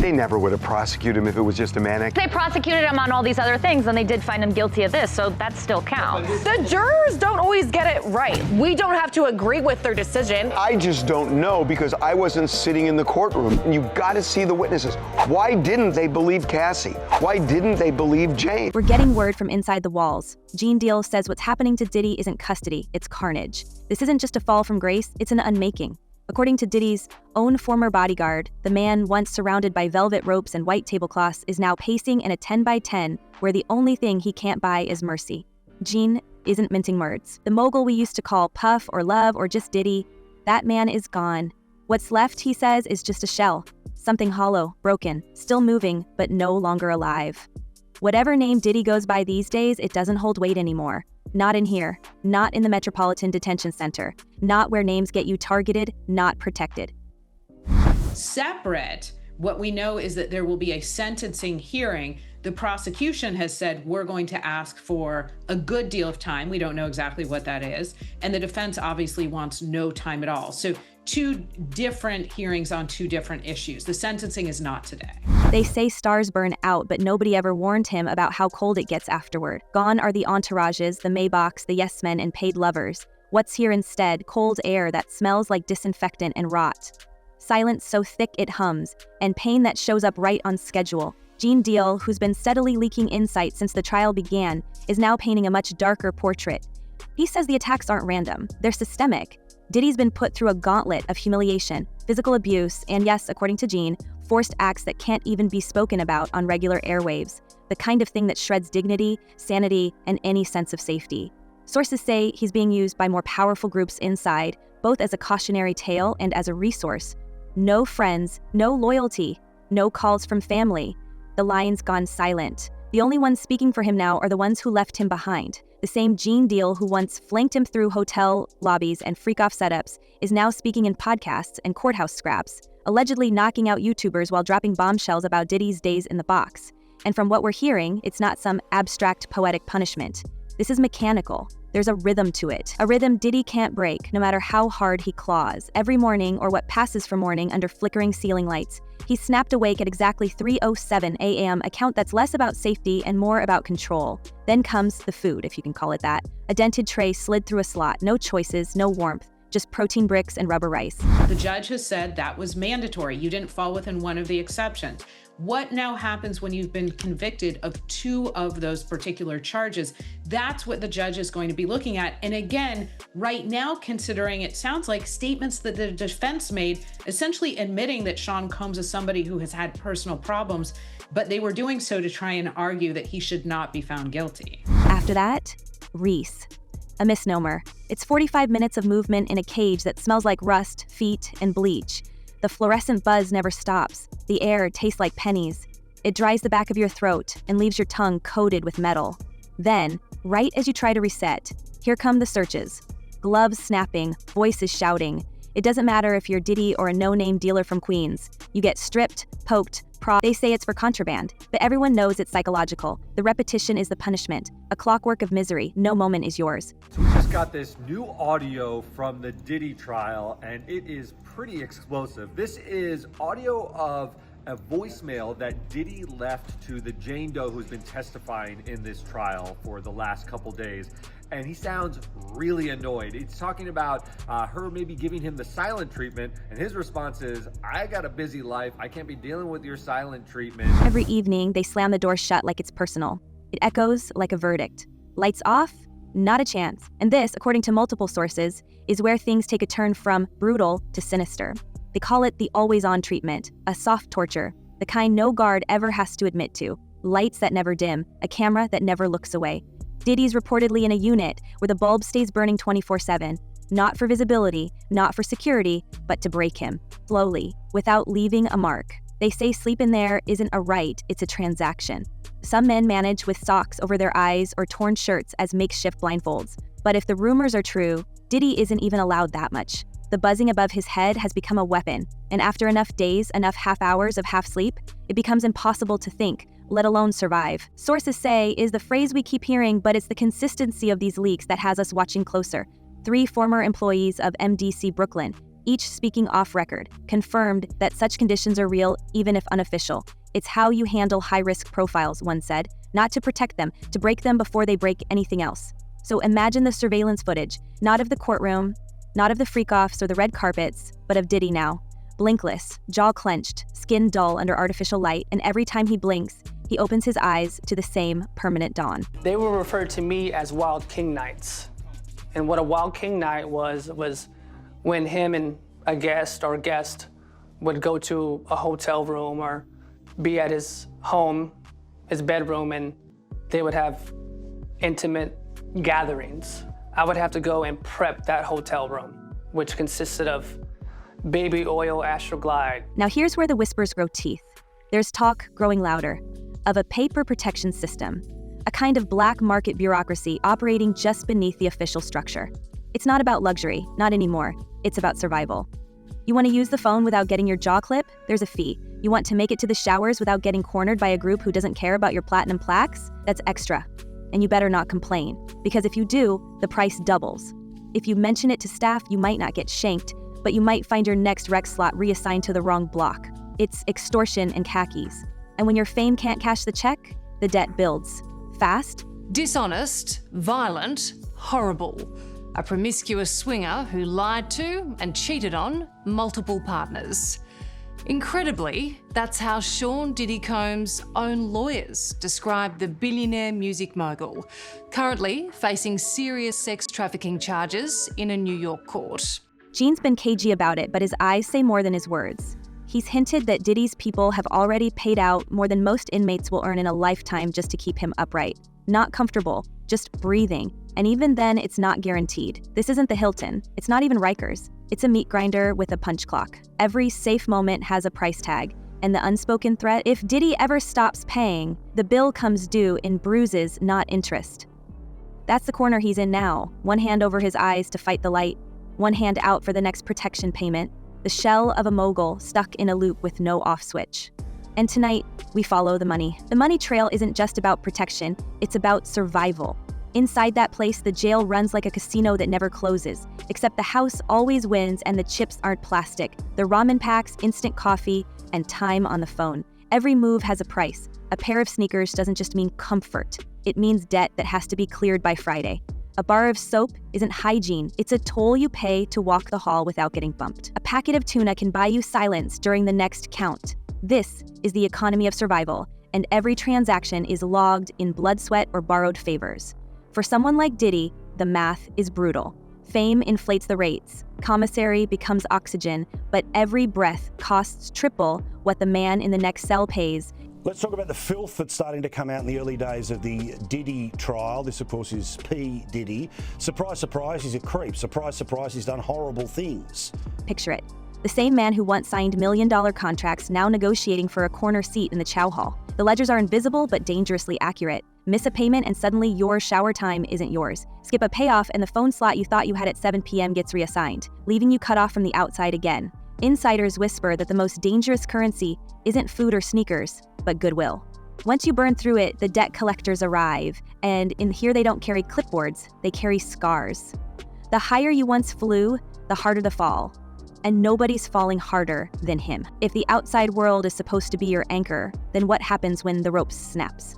They never would have prosecuted him if it was just a manic. They prosecuted him on all these other things, and they did find him guilty of this, so that still counts. The jurors don't always get it right. We don't have to agree with their decision. I just don't know because I wasn't sitting in the courtroom. You've got to see the witnesses. Why didn't they believe Cassie? Why didn't they believe Jane? We're getting word from inside the walls. Gene Deal says what's happening to Diddy isn't custody, it's carnage. This isn't just a fall from grace, it's an unmaking. According to Diddy's own former bodyguard, the man once surrounded by velvet ropes and white tablecloths is now pacing in a 10x10 where the only thing he can't buy is mercy. Gene isn't mincing words. The mogul we used to call Puff or Love or just Diddy, that man is gone. What's left, he says, is just a shell. Something hollow, broken, still moving, but no longer alive. Whatever name Diddy goes by these days, it doesn't hold weight anymore. Not in here, not in the Metropolitan Detention Center, not where names get you targeted, not protected. Separate, what we know is that there will be a sentencing hearing. The prosecution has said we're going to ask for a good deal of time. We don't know exactly what that is. And the defense obviously wants no time at all. So two different hearings on two different issues. The sentencing is not today. They say stars burn out, but nobody ever warned him about how cold it gets afterward. Gone are the entourages, the Maybachs, the yes men, and paid lovers. What's here instead? Cold air that smells like disinfectant and rot. Silence so thick it hums, and pain that shows up right on schedule. Gene Deal, who's been steadily leaking insight since the trial began, is now painting a much darker portrait. He says the attacks aren't random, they're systemic. Diddy's been put through a gauntlet of humiliation, physical abuse, and yes, according to Gene, forced acts that can't even be spoken about on regular airwaves, the kind of thing that shreds dignity, sanity, and any sense of safety. Sources say he's being used by more powerful groups inside, both as a cautionary tale and as a resource. No friends, no loyalty, no calls from family. The line's gone silent. The only ones speaking for him now are the ones who left him behind. The same Gene Deal who once flanked him through hotel lobbies and freak-off setups is now speaking in podcasts and courthouse scraps, allegedly knocking out YouTubers while dropping bombshells about Diddy's days in the box. And from what we're hearing, it's not some abstract poetic punishment. This is mechanical. There's a rhythm to it. A rhythm Diddy can't break, no matter how hard he claws. Every morning, or what passes for morning under flickering ceiling lights, he's snapped awake at exactly 3:07 a.m., a count that's less about safety and more about control. Then comes the food, if you can call it that. A dented tray slid through a slot, no choices, no warmth, just protein bricks and rubber rice. The judge has said that was mandatory. You didn't fall within one of the exceptions. What now happens when you've been convicted of two of those particular charges? That's what the judge is going to be looking at. And again, right now, considering it sounds like statements that the defense made, essentially admitting that Sean Combs is somebody who has had personal problems, but they were doing so to try and argue that he should not be found guilty. After that, Reese. A misnomer. It's 45 minutes of movement in a cage that smells like rust, feet, and bleach. The fluorescent buzz never stops. The air tastes like pennies. It dries the back of your throat and leaves your tongue coated with metal. Then, right as you try to reset, here come the searches. Gloves snapping, voices shouting. It doesn't matter if you're Diddy or a no-name dealer from Queens. You get stripped, poked, prodded. They say it's for contraband, but everyone knows it's psychological. The repetition is the punishment. A clockwork of misery. No moment is yours. So we just got this new audio from the Diddy trial, and it is pretty explosive. This is audio of a voicemail that Diddy left to the Jane Doe who's been testifying in this trial for the last couple days. And he sounds really annoyed. He's talking about her maybe giving him the silent treatment, and his response is, I got a busy life. I can't be dealing with your silent treatment. Every evening, they slam the door shut like it's personal. It echoes like a verdict. Lights off? Not a chance. And this, according to multiple sources, is where things take a turn from brutal to sinister. They call it the always-on treatment, a soft torture, the kind no guard ever has to admit to. Lights that never dim, a camera that never looks away. Diddy's reportedly in a unit where the bulb stays burning 24/7, not for visibility, not for security, but to break him, slowly, without leaving a mark. They say sleep in there isn't a right, it's a transaction. Some men manage with socks over their eyes or torn shirts as makeshift blindfolds. But if the rumors are true, Diddy isn't even allowed that much. The buzzing above his head has become a weapon, and after enough days, enough half hours of half sleep, it becomes impossible to think, let alone survive. Sources say is the phrase we keep hearing, but it's the consistency of these leaks that has us watching closer. 3 former employees of MDC Brooklyn, each speaking off record, confirmed that such conditions are real even if unofficial. It's how you handle high-risk profiles, one said, not to protect them, to break them before they break anything else. So imagine the surveillance footage, not of the courtroom, not of the freakoffs or the red carpets, but of Diddy now. Blinkless, jaw clenched, skin dull under artificial light, and every time he blinks, he opens his eyes to the same permanent dawn. They were referred to me as Wild King Nights. And what a Wild King Night was when him and a guest would go to a hotel room or be at his home, his bedroom, and they would have intimate gatherings. I would have to go and prep that hotel room, which consisted of baby oil Astroglide. Now here's where the whispers grow teeth. There's talk growing louder of a paper protection system, a kind of black market bureaucracy operating just beneath the official structure. It's not about luxury, not anymore. It's about survival. You want to use the phone without getting your jaw clipped? There's a fee. You want to make it to the showers without getting cornered by a group who doesn't care about your platinum plaques? That's extra. And you better not complain, because if you do, the price doubles. If you mention it to staff, you might not get shanked, but you might find your next rec slot reassigned to the wrong block. It's extortion and khakis. And when your fame can't cash the check, the debt builds. Fast. Dishonest, violent, horrible. A promiscuous swinger who lied to and cheated on multiple partners. Incredibly, that's how Sean Diddy Combs' own lawyers describe the billionaire music mogul, currently facing serious sex trafficking charges in a New York court. Gene's been cagey about it, but his eyes say more than his words. He's hinted that Diddy's people have already paid out more than most inmates will earn in a lifetime just to keep him upright. Not comfortable, just breathing. And even then, it's not guaranteed. This isn't the Hilton. It's not even Rikers. It's a meat grinder with a punch clock. Every safe moment has a price tag. And the unspoken threat, if Diddy ever stops paying, the bill comes due in bruises, not interest. That's the corner he's in now. One hand over his eyes to fight the light. One hand out for the next protection payment. The shell of a mogul stuck in a loop with no off switch. And tonight, we follow the money. The money trail isn't just about protection, it's about survival. Inside that place, the jail runs like a casino that never closes, except the house always wins and the chips aren't plastic. The ramen packs, instant coffee, and time on the phone. Every move has a price. A pair of sneakers doesn't just mean comfort. It means debt that has to be cleared by Friday. A bar of soap isn't hygiene, it's a toll you pay to walk the hall without getting bumped. A packet of tuna can buy you silence during the next count. This is the economy of survival, and every transaction is logged in blood, sweat, or borrowed favors. For someone like Diddy, the math is brutal. Fame inflates the rates, commissary becomes oxygen, but every breath costs triple what the man in the next cell pays. Let's talk about the filth that's starting to come out in the early days of the Diddy trial. This, of course, is P. Diddy. Surprise, surprise, he's a creep. Surprise, surprise, he's done horrible things. Picture it. The same man who once signed million-dollar contracts now negotiating for a corner seat in the chow hall. The ledgers are invisible but dangerously accurate. Miss a payment and suddenly your shower time isn't yours. Skip a payoff and the phone slot you thought you had at 7 p.m. gets reassigned, leaving you cut off from the outside again. Insiders whisper that the most dangerous currency isn't food or sneakers, but goodwill. Once you burn through it, the debt collectors arrive, and in here they don't carry clipboards, they carry scars. The higher you once flew, the harder the fall. And nobody's falling harder than him. If the outside world is supposed to be your anchor, then what happens when the rope snaps?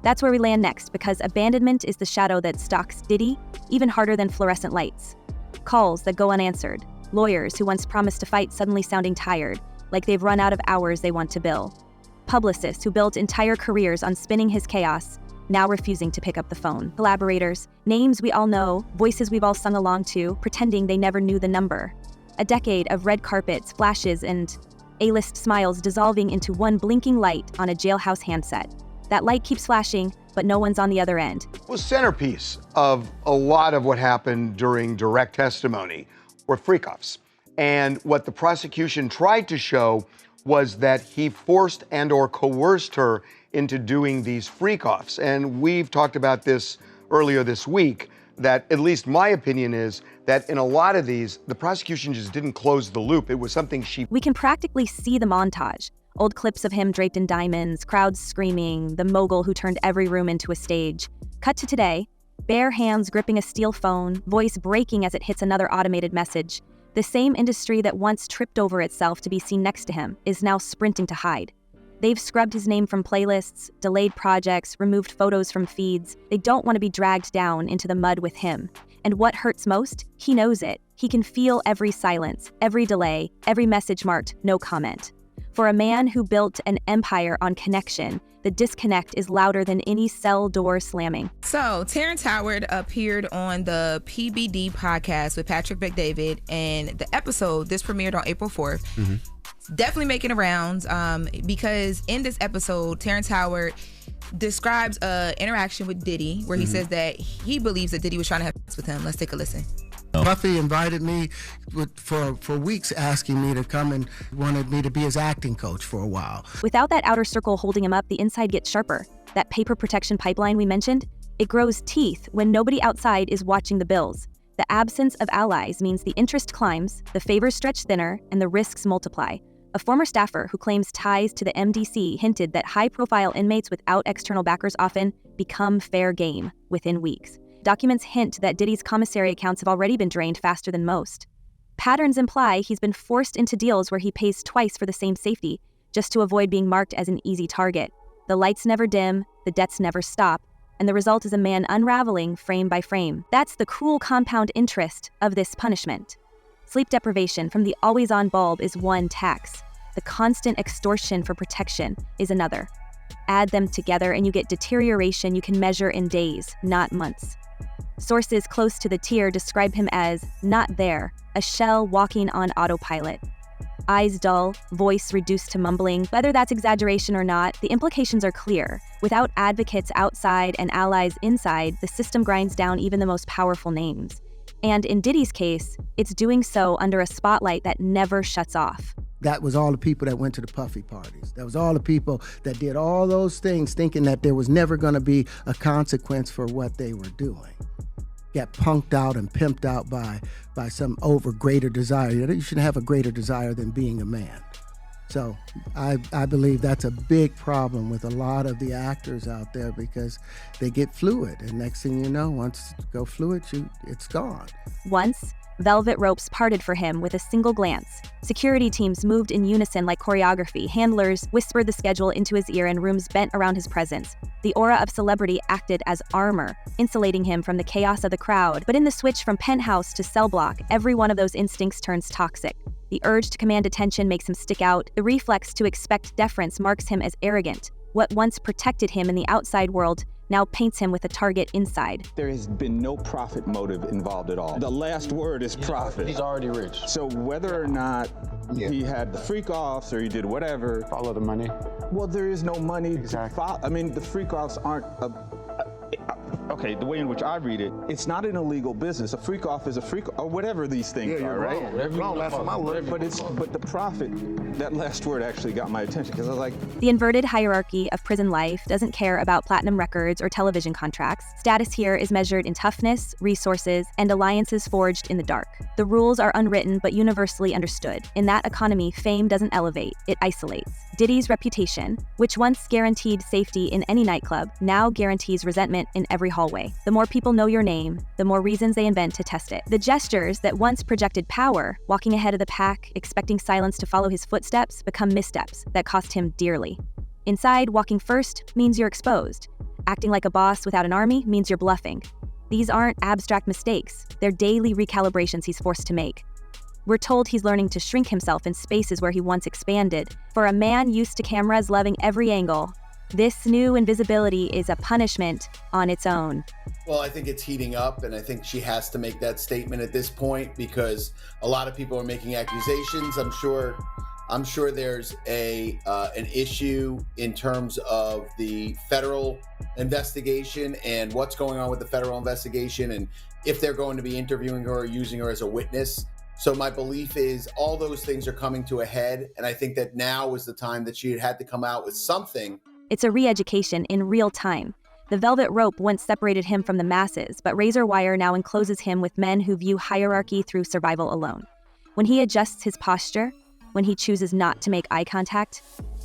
That's where we land next, because abandonment is the shadow that stalks Diddy even harder than fluorescent lights. Calls that go unanswered. Lawyers who once promised to fight suddenly sounding tired, like they've run out of hours they want to bill. Publicists who built entire careers on spinning his chaos, now refusing to pick up the phone. Collaborators, names we all know, voices we've all sung along to, pretending they never knew the number. A decade of red carpets, flashes, and A-list smiles dissolving into one blinking light on a jailhouse handset. That light keeps flashing, but no one's on the other end. Was centerpiece of a lot of what happened during direct testimony were freakoffs. And what the prosecution tried to show was that he forced and or coerced her into doing these freakoffs. And we've talked about this earlier this week, that at least my opinion is that in a lot of these, the prosecution just didn't close the loop. It was something We can practically see the montage. Old clips of him draped in diamonds, crowds screaming, the mogul who turned every room into a stage. Cut to today, bare hands gripping a steel phone, voice breaking as it hits another automated message. The same industry that once tripped over itself to be seen next to him is now sprinting to hide. They've scrubbed his name from playlists, delayed projects, removed photos from feeds. They don't want to be dragged down into the mud with him. And what hurts most? He knows it. He can feel every silence, every delay, every message marked no comment. For a man who built an empire on connection, the disconnect is louder than any cell door slamming. So, Terrence Howard appeared on the PBD podcast with Patrick Bet-David, and the episode, this premiered on April 4th. Definitely making the rounds because in this episode, Terrence Howard describes an interaction with Diddy where he says that he believes that Diddy was trying to have sex with him. Let's take a listen. Puffy invited me for weeks, asking me to come and wanted me to be his acting coach for a while. Without that outer circle holding him up, the inside gets sharper. That paper protection pipeline we mentioned, it grows teeth when nobody outside is watching the bills. The absence of allies means the interest climbs, the favors stretch thinner, and the risks multiply. A former staffer who claims ties to the MDC hinted that high-profile inmates without external backers often become fair game within weeks. Documents hint that Diddy's commissary accounts have already been drained faster than most. Patterns imply he's been forced into deals where he pays twice for the same safety, just to avoid being marked as an easy target. The lights never dim, the debts never stop, and the result is a man unraveling frame by frame. That's the cruel compound interest of this punishment. Sleep deprivation from the always-on bulb is one tax. The constant extortion for protection is another. Add them together and you get deterioration you can measure in days, not months. Sources close to the tier describe him as not there, a shell walking on autopilot. Eyes dull, voice reduced to mumbling. Whether that's exaggeration or not, the implications are clear. Without advocates outside and allies inside, the system grinds down even the most powerful names. And in Diddy's case, it's doing so under a spotlight that never shuts off. That was all the people that went to the Puffy parties. That was all the people that did all those things thinking that there was never going to be a consequence for what they were doing. Got punked out and pimped out by some greater desire. You shouldn't have a greater desire than being a man. So I believe that's a big problem with a lot of the actors out there because they get fluid. And next thing you know, once you go fluid, it's gone. Once, velvet ropes parted for him with a single glance. Security teams moved in unison like choreography. Handlers whispered the schedule into his ear and rooms bent around his presence. The aura of celebrity acted as armor, insulating him from the chaos of the crowd. But in the switch from penthouse to cell block, every one of those instincts turns toxic. The urge to command attention makes him stick out. The reflex to expect deference marks him as arrogant. What once protected him in the outside world now paints him with a target inside. There has been no profit motive involved at all. The last word is profit. He's already rich. So whether or not he had the Freakoffs or he did whatever. Follow the money. Well, there is no money exactly. to follow. I mean, the Freakoffs aren't okay, the way in which I read it, it's not an illegal business. A freak-off is a freak, or whatever these things are, right? But the profit, that last word actually got my attention because I was like... The inverted hierarchy of prison life doesn't care about platinum records or television contracts. Status here is measured in toughness, resources, and alliances forged in the dark. The rules are unwritten but universally understood. In that economy, fame doesn't elevate, it isolates. Diddy's reputation, which once guaranteed safety in any nightclub, now guarantees resentment in every hallway. The more people know your name, the more reasons they invent to test it. The gestures that once projected power, walking ahead of the pack, expecting silence to follow his footsteps, become missteps that cost him dearly. Inside, walking first means you're exposed. Acting like a boss without an army means you're bluffing. These aren't abstract mistakes, they're daily recalibrations he's forced to make. We're told he's learning to shrink himself in spaces where he once expanded. For a man used to cameras loving every angle, this new invisibility is a punishment on its own. Well, I think it's heating up, and I think she has to make that statement at this point because a lot of people are making accusations. I'm sure there's an issue in terms of the federal investigation and what's going on with the federal investigation and if they're going to be interviewing her or using her as a witness. So my belief is all those things are coming to a head, and I think that now was the time that she had to come out with something. It's a re-education in real time. The velvet rope once separated him from the masses, but razor wire now encloses him with men who view hierarchy through survival alone. When he adjusts his posture, when he chooses not to make eye contact,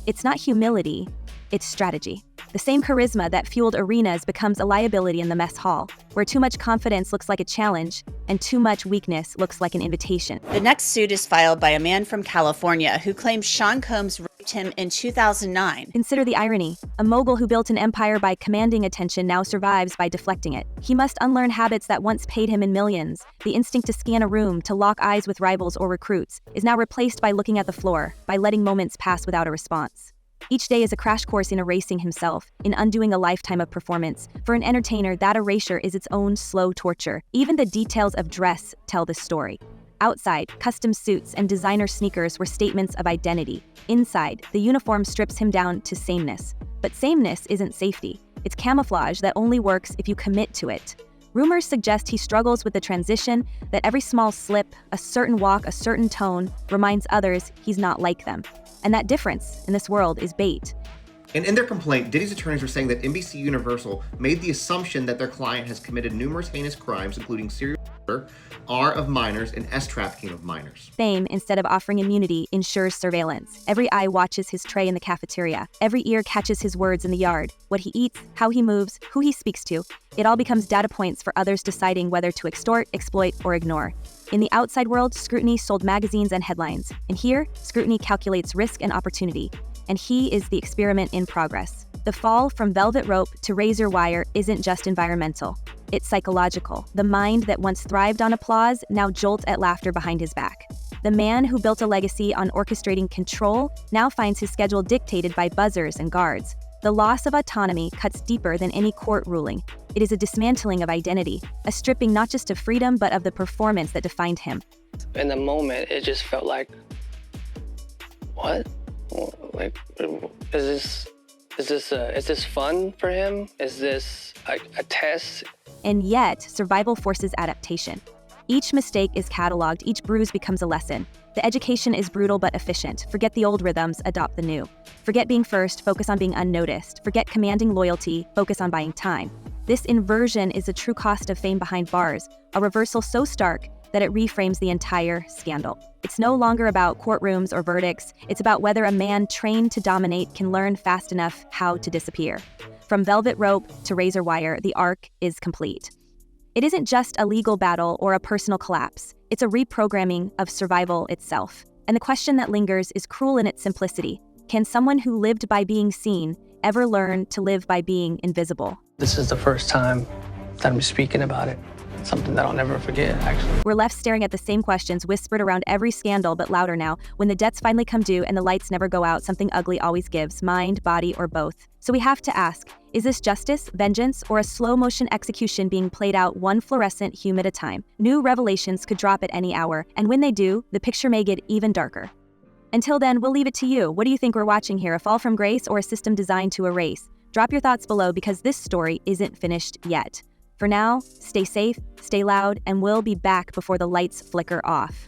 it's not humility, it's strategy. The same charisma that fueled arenas becomes a liability in the mess hall. where too much confidence looks like a challenge and too much weakness looks like an invitation. The next suit is filed by a man from California who claims Sean Combs raped him in 2009. Consider the irony. A mogul who built an empire by commanding attention now survives by deflecting it. He must unlearn habits that once paid him in millions. The instinct to scan a room, to lock eyes with rivals or recruits, is now replaced by looking at the floor, by letting moments pass without a response. Each day is a crash course in erasing himself, in undoing a lifetime of performance. For an entertainer, that erasure is its own slow torture. Even the details of dress tell this story. Outside, custom suits and designer sneakers were statements of identity. Inside, the uniform strips him down to sameness. But sameness isn't safety. It's camouflage that only works if you commit to it. Rumors suggest he struggles with the transition, that every small slip, a certain walk, a certain tone, reminds others he's not like them. And that difference in this world is bait. And in their complaint, Diddy's attorneys were saying that NBC Universal made the assumption that their client has committed numerous heinous crimes, including serial murder, R of minors, and S trafficking of minors. Fame, instead of offering immunity, ensures surveillance. Every eye watches his tray in the cafeteria. Every ear catches his words in the yard. What he eats, how he moves, who he speaks to. It all becomes data points for others deciding whether to extort, exploit, or ignore. In the outside world, scrutiny sold magazines and headlines. And here, scrutiny calculates risk and opportunity. And he is the experiment in progress. The fall from velvet rope to razor wire isn't just environmental. It's psychological. The mind that once thrived on applause now jolts at laughter behind his back. The man who built a legacy on orchestrating control now finds his schedule dictated by buzzers and guards. The loss of autonomy cuts deeper than any court ruling. It is a dismantling of identity, a stripping not just of freedom but of the performance that defined him. In the moment, it just felt like, what? Like, is this fun for him? Is this a test? And yet, survival forces adaptation. Each mistake is cataloged, each bruise becomes a lesson. The education is brutal but efficient. Forget the old rhythms, adopt the new. Forget being first, focus on being unnoticed. Forget commanding loyalty, focus on buying time. This inversion is the true cost of fame behind bars, a reversal so stark that it reframes the entire scandal. It's no longer about courtrooms or verdicts. It's about whether a man trained to dominate can learn fast enough how to disappear. From velvet rope to razor wire, the arc is complete. It isn't just a legal battle or a personal collapse. It's a reprogramming of survival itself. And the question that lingers is cruel in its simplicity. Can someone who lived by being seen ever learn to live by being invisible? This is the first time that I'm speaking about it. Something that I'll never forget, actually. We're left staring at the same questions whispered around every scandal, but louder now. When the debts finally come due and the lights never go out, something ugly always gives, mind, body, or both. So we have to ask, is this justice, vengeance, or a slow-motion execution being played out one fluorescent hume at a time? New revelations could drop at any hour, and when they do, the picture may get even darker. Until then, we'll leave it to you. What do you think we're watching here, a fall from grace or a system designed to erase? Drop your thoughts below because this story isn't finished yet. For now, stay safe, stay loud, and we'll be back before the lights flicker off.